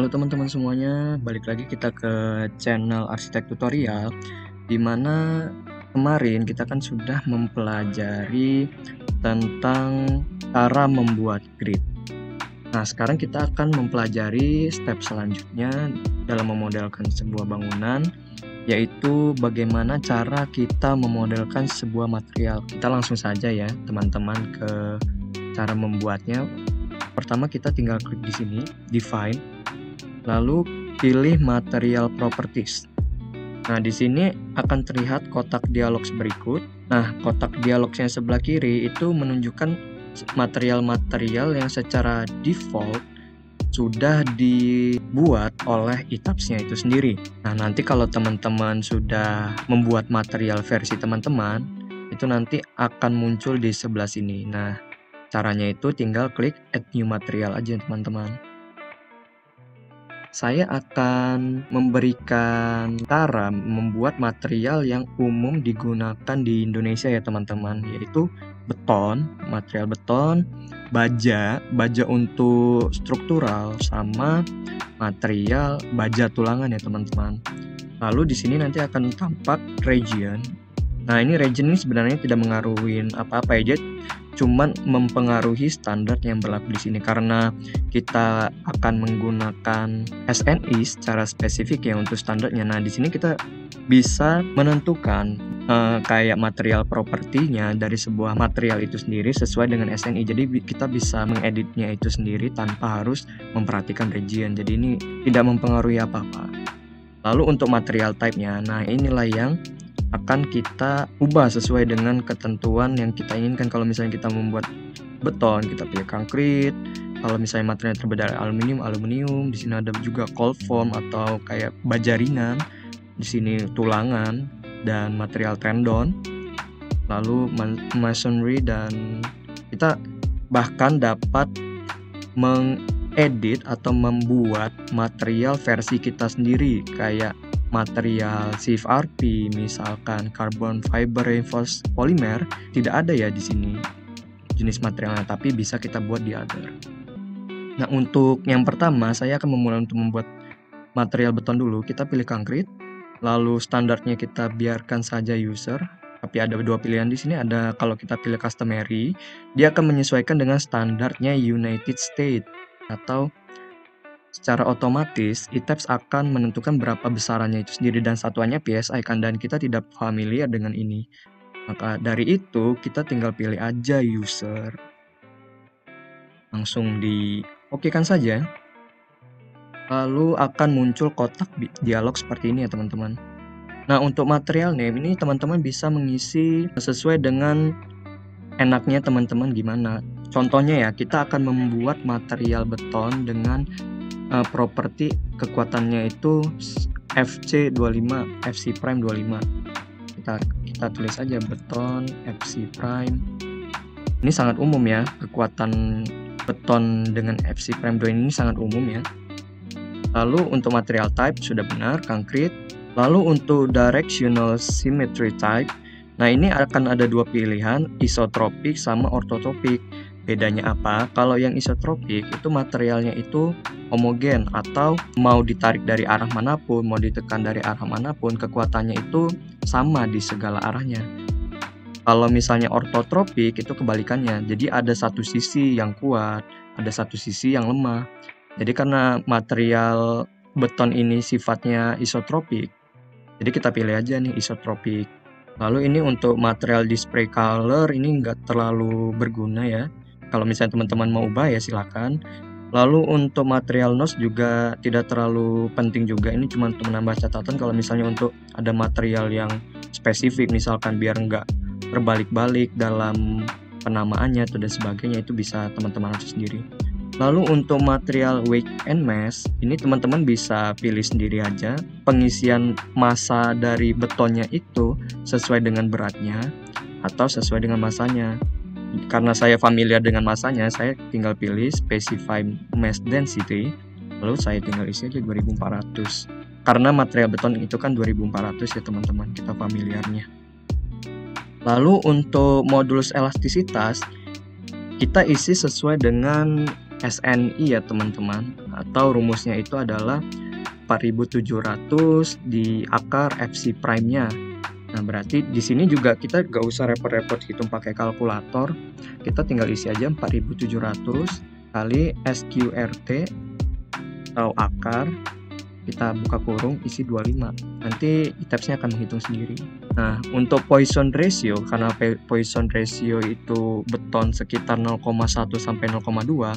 Halo teman-teman semuanya, balik lagi kita ke channel Arsitek Tutorial, di mana kemarin kita kan sudah mempelajari tentang cara membuat grid. Nah, sekarang kita akan mempelajari step selanjutnya dalam memodelkan sebuah bangunan, yaitu bagaimana cara kita memodelkan sebuah material. Kita langsung saja ya teman-teman ke cara membuatnya. Pertama kita tinggal klik di sini, Define. Lalu pilih Material Properties. Nah, di sini akan terlihat kotak dialog berikut. Nah, kotak dialog yang sebelah kiri itu menunjukkan material-material yang secara default sudah dibuat oleh ETABS-nya itu sendiri. Nah, nanti kalau teman-teman sudah membuat material versi teman-teman, itu nanti akan muncul di sebelah sini. Nah, caranya itu tinggal klik Add New Material aja teman-teman. Saya akan memberikan cara membuat material yang umum digunakan di Indonesia ya teman-teman, yaitu beton, material beton, baja untuk struktural, sama material baja tulangan ya teman-teman. Lalu di sini nanti akan tampak region. Nah, ini region ini sebenarnya tidak mengaruhi apa-apa ya, cuman mempengaruhi standar yang berlaku di sini karena kita akan menggunakan SNI secara spesifik ya untuk standarnya. Nah, di sini kita bisa menentukan kayak material propertinya dari sebuah material itu sendiri sesuai dengan SNI. Jadi kita bisa mengeditnya itu sendiri tanpa harus memperhatikan region. Jadi ini tidak mempengaruhi apa-apa. Lalu untuk material type-nya, nah inilah yang akan kita ubah sesuai dengan ketentuan yang kita inginkan. Kalau misalnya kita membuat beton, kita pilih konkrit. Kalau misalnya material terbuat dari aluminium. Di sini ada juga cold form atau kayak baja ringan. Di sini tulangan dan material tendon. Lalu masonry, dan kita bahkan dapat mengedit atau membuat material versi kita sendiri kayak material CFRP, misalkan carbon fiber reinforced polymer, tidak ada ya di sini jenis materialnya, tapi bisa kita buat di other. Nah, untuk yang pertama saya akan memulai untuk membuat material beton dulu. Kita pilih konkrit, lalu standarnya kita biarkan saja user. Tapi ada dua pilihan di sini. Ada kalau kita pilih customary, dia akan menyesuaikan dengan standarnya United States, atau secara otomatis ETABS akan menentukan berapa besarannya itu sendiri dan satuannya PSI kan, dan kita tidak familiar dengan ini. Maka dari itu kita tinggal pilih aja user. Langsung di oke-kan saja. Lalu akan muncul kotak dialog seperti ini ya teman-teman. Nah, untuk material name ini teman-teman bisa mengisi sesuai dengan enaknya teman-teman gimana. Contohnya ya, kita akan membuat material beton dengan properti kekuatannya itu FC25, FC prime 25. Kita tulis aja beton FC prime. Ini sangat umum ya, kekuatan beton dengan FC prime 2 ini sangat umum ya. Lalu untuk material type sudah benar, konkrit. Lalu untuk directional symmetry type, nah ini akan ada dua pilihan, isotropik sama ortotropik. Bedanya apa? Kalau yang isotropik itu materialnya itu homogen, atau mau ditarik dari arah manapun, mau ditekan dari arah manapun, kekuatannya itu sama di segala arahnya. Kalau misalnya ortotropik itu kebalikannya, jadi ada satu sisi yang kuat, ada satu sisi yang lemah. Jadi karena material beton ini sifatnya isotropik, jadi kita pilih aja nih isotropik. Lalu ini untuk material display color ini nggak terlalu berguna ya. Kalau misalnya teman-teman mau ubah ya silakan. Lalu untuk material nose juga tidak terlalu penting juga. Ini cuma untuk menambah catatan kalau misalnya untuk ada material yang spesifik, misalkan biar nggak berbalik-balik dalam penamaannya atau dan sebagainya, itu bisa teman-teman atur sendiri. Lalu untuk material weight and mass, ini teman-teman bisa pilih sendiri aja. Pengisian massa dari betonnya itu sesuai dengan beratnya atau sesuai dengan massanya. Karena saya familiar dengan masanya, saya tinggal pilih specify mass density, lalu saya tinggal isi aja 2400. Karena material beton itu kan 2400 ya teman-teman, kita familiarnya. Lalu untuk modulus elastisitas, kita isi sesuai dengan SNI ya teman-teman, atau rumusnya itu adalah 4700 di akar FC prime-nya. Nah, berarti di sini juga kita gak usah repot-repot hitung pakai kalkulator. Kita tinggal isi aja 4700 kali SQRT atau akar, kita buka kurung, isi 25. Nanti ITAPS-nya akan menghitung sendiri. Nah, untuk Poisson ratio, karena Poisson ratio itu beton sekitar 0,1 sampai 0,2,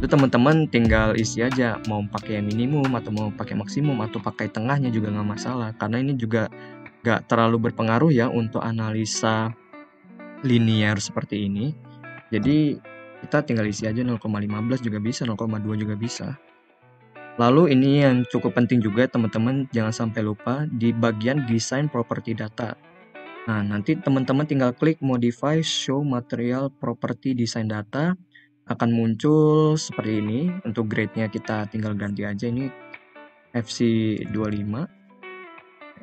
itu teman-teman tinggal isi aja mau pakai minimum atau mau pakai maksimum atau pakai tengahnya juga nggak masalah, karena ini juga nggak terlalu berpengaruh ya untuk analisa linear seperti ini. Jadi kita tinggal isi aja 0,15 juga bisa, 0,2 juga bisa. Lalu ini yang cukup penting juga teman-teman, jangan sampai lupa di bagian desain property data. Nah, nanti teman-teman tinggal klik modify show material property design data, akan muncul seperti ini. Untuk grade-nya kita tinggal ganti aja, ini FC25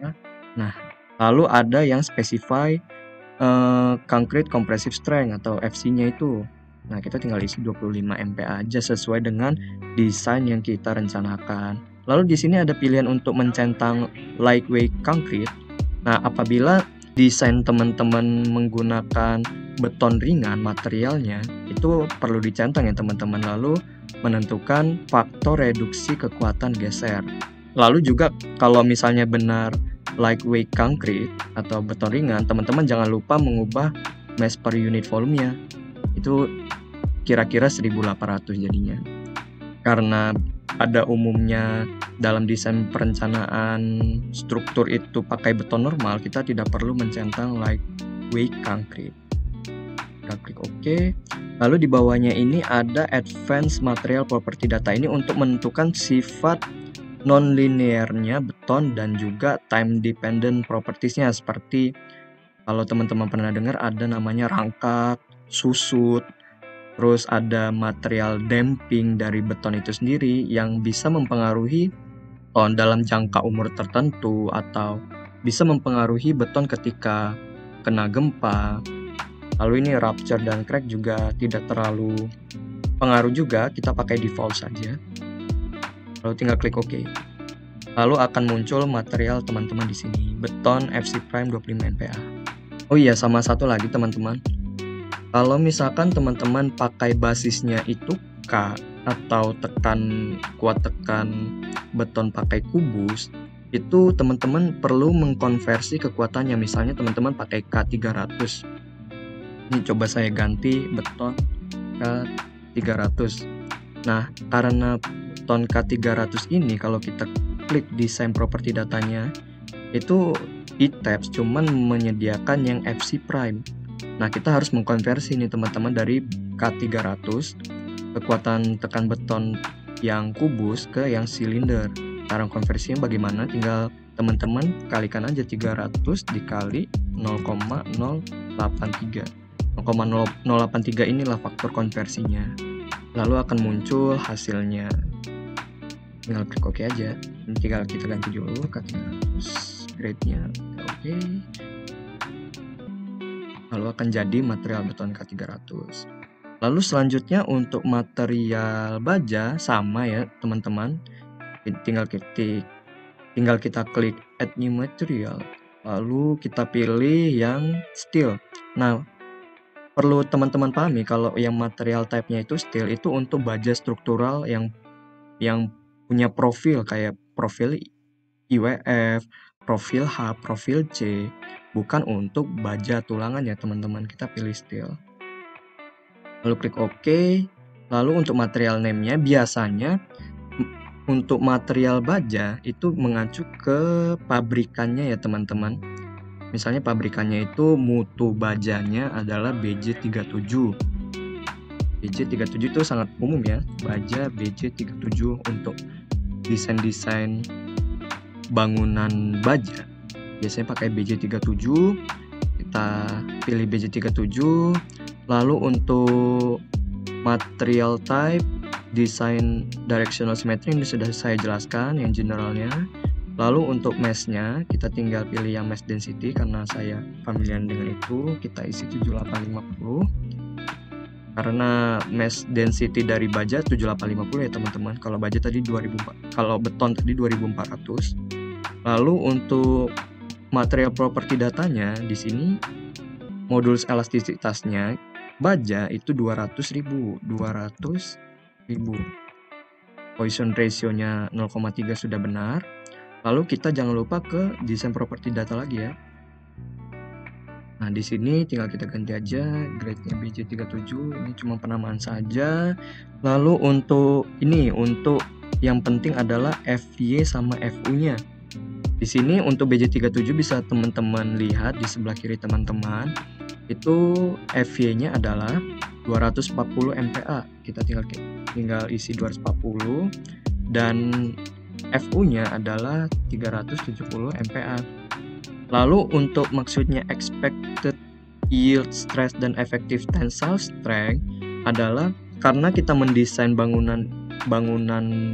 ya. Nah, lalu ada yang specify concrete compressive strength atau FC-nya itu. Nah, kita tinggal isi 25 MPa aja sesuai dengan desain yang kita rencanakan. Lalu di sini ada pilihan untuk mencentang lightweight concrete. Nah, apabila desain teman-teman menggunakan beton ringan materialnya, itu perlu dicentang ya teman-teman. Lalu menentukan faktor reduksi kekuatan geser. Lalu juga kalau misalnya benar lightweight concrete atau beton ringan, teman-teman jangan lupa mengubah mass per unit volumenya. Itu kira-kira 1800 jadinya. Karena pada umumnya dalam desain perencanaan struktur itu pakai beton normal, kita tidak perlu mencentang lightweight concrete. Kita klik OK. Lalu di bawahnya ini ada advanced material property data, ini untuk menentukan sifat non-linearnya beton dan juga time dependent propertiesnya, seperti kalau teman-teman pernah dengar ada namanya rangkak, susut, terus ada material damping dari beton itu sendiri yang bisa mempengaruhi dalam jangka umur tertentu atau bisa mempengaruhi beton ketika kena gempa. Lalu ini rupture dan crack juga tidak terlalu pengaruh juga, kita pakai default saja. Lalu tinggal klik OK. Lalu akan muncul material teman-teman di sini, beton FC prime 25 MPa. Oh iya, sama satu lagi teman-teman. Kalau misalkan teman-teman pakai basisnya itu K atau kuat tekan beton pakai kubus, itu teman-teman perlu mengkonversi kekuatannya. Misalnya teman-teman pakai K300. Ini coba saya ganti beton K300. Nah, karena beton K300 ini kalau kita klik desain property datanya, itu ITAPS cuman menyediakan yang FC prime. Nah, kita harus mengkonversi nih teman-teman dari K300 kekuatan tekan beton yang kubus ke yang silinder. Cara konversinya bagaimana? Tinggal teman-teman kalikan aja 300 dikali 0,083. 0,083 inilah faktor konversinya. Lalu akan muncul hasilnya. Tinggal klik OK aja. Ini tinggal kita ganti dulu K300 grade-nya. Oke. Lalu akan jadi material beton K300. Lalu selanjutnya untuk material baja sama ya teman-teman. Tinggal kita klik add new material. Lalu kita pilih yang steel. Nah, perlu teman-teman pahami kalau yang material type-nya itu steel itu untuk baja struktural yang punya profil kayak profil IWF, profil H, profil C, bukan untuk baja tulangan ya teman-teman. Kita pilih steel. Lalu klik OK. Lalu untuk material name-nya biasanya untuk material baja itu mengacu ke pabrikannya ya teman-teman. Misalnya pabrikannya itu mutu bajanya adalah BJ37. BJ37 itu sangat umum ya, baja BJ37 untuk desain-desain bangunan baja. Biasanya pakai BJ37, kita pilih BJ37. Lalu untuk material type, design directional symmetry ini sudah saya jelaskan yang generalnya. Lalu untuk mesh-nya kita tinggal pilih yang mesh density karena saya familiar dengan itu, kita isi 7850. karena mass density dari baja 7850 ya teman-teman. Kalau baja tadi 2000, kalau beton tadi 2400. Lalu untuk material property datanya di sini modulus elastisitasnya baja itu 200.000. Poisson ratio-nya 0,3 sudah benar. Lalu kita jangan lupa ke desain property data lagi ya. Nah, di sini tinggal kita ganti aja grade-nya BJ37, ini cuma penamaan saja. Lalu untuk yang penting adalah FY sama FU-nya. Di sini untuk BJ37 bisa teman-teman lihat di sebelah kiri teman-teman. Itu FY-nya adalah 240 MPa. Kita tinggal isi 240 dan FU-nya adalah 370 MPa. Lalu untuk maksudnya expected yield stress dan effective tensile strength adalah karena kita mendesain bangunan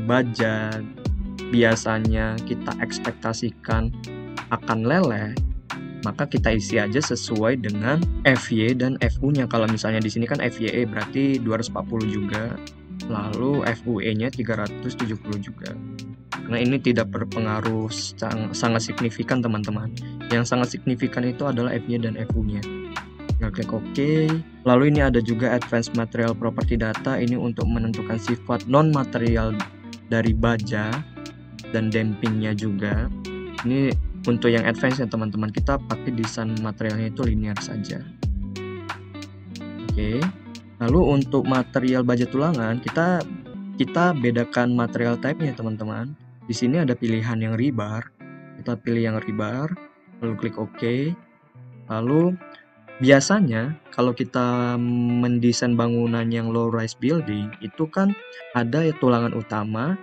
baja biasanya kita ekspektasikan akan leleh, maka kita isi aja sesuai dengan FY dan FU-nya. Kalau misalnya di sini kan FYE berarti 240 juga, lalu FUE-nya 370 juga. Karena ini tidak berpengaruh sangat signifikan teman-teman. Yang sangat signifikan itu adalah FY dan FU-nya. Tinggal klik OK. Lalu ini ada juga Advanced Material Property Data. Ini untuk menentukan sifat non-material dari baja dan dampingnya juga. Ini untuk yang advance ya teman-teman. Kita pakai desain materialnya itu linear saja. Oke. Lalu untuk material baja tulangan kita bedakan material type-nya teman-teman. Di sini ada pilihan yang rebar. Kita pilih yang rebar, lalu klik OK. Lalu biasanya kalau kita mendesain bangunan yang low rise building itu kan ada ya tulangan utama.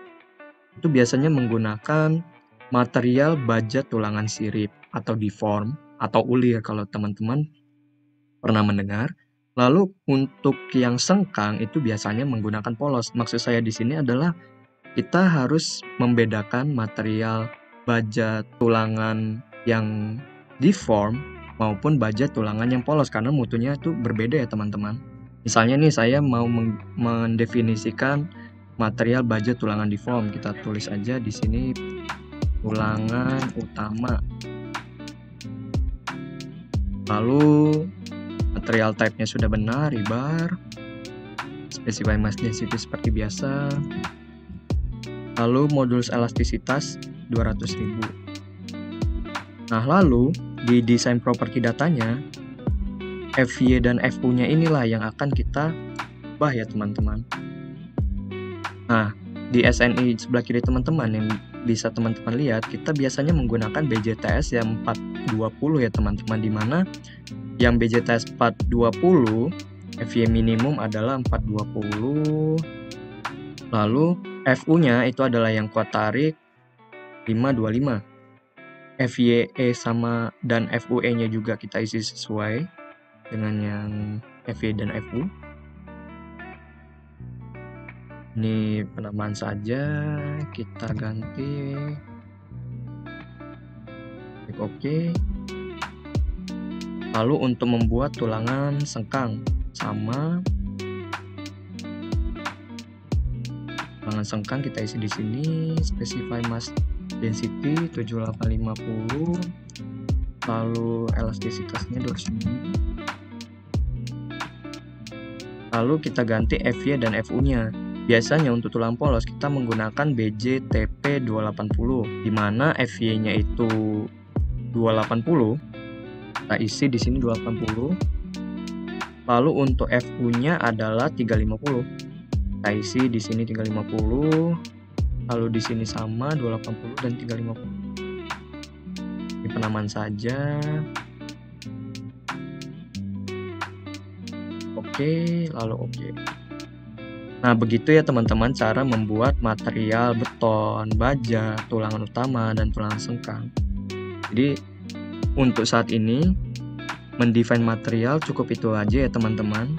Itu biasanya menggunakan material baja tulangan sirip atau deform atau ulir kalau teman-teman pernah mendengar. Lalu untuk yang sengkang itu biasanya menggunakan polos. Maksud saya di sini adalah kita harus membedakan material baja tulangan yang deform maupun baja tulangan yang polos karena mutunya itu berbeda ya teman-teman. Misalnya nih saya mau mendefinisikan material baja tulangan deform, kita tulis aja di sini tulangan utama. Lalu material type-nya sudah benar, rebar. Specify mass density seperti biasa. Lalu modulus elastisitas 200.000. Nah, lalu di desain property datanya FY dan FU-nya inilah yang akan kita ubah ya teman-teman. Nah, di SNI sebelah kiri teman-teman yang bisa teman-teman lihat, kita biasanya menggunakan BJTS yang 420 ya teman-teman, di mana yang BJTS 420 FY minimum adalah 420. Lalu FU-nya itu adalah yang kuat tarik 525. FYE sama dan FUE-nya juga kita isi sesuai dengan yang FY dan FU. Ini penamaan saja, kita ganti. Klik OK. Lalu untuk membuat tulangan sengkang sama tulangan sengkang kita isi di sini, specify mass density 7850, lalu elastisitasnya 200. Lalu kita ganti FY dan FU-nya. Biasanya untuk tulang polos kita menggunakan BJTP 280, di mana FY-nya itu 280. Kita isi di sini 280. Lalu untuk FU-nya adalah 350. Kita isi di sini 350. Lalu di sini sama 280 dan 350. Ini penamaan saja. Oke, lalu oke. Nah, begitu ya teman-teman cara membuat material beton, baja, tulangan utama, dan tulangan sengkang. Jadi, untuk saat ini, mendefine material cukup itu aja ya teman-teman.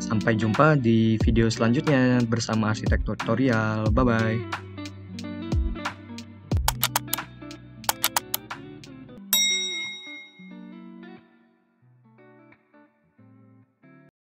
Sampai jumpa di video selanjutnya bersama arsitek tutorial. Bye-bye.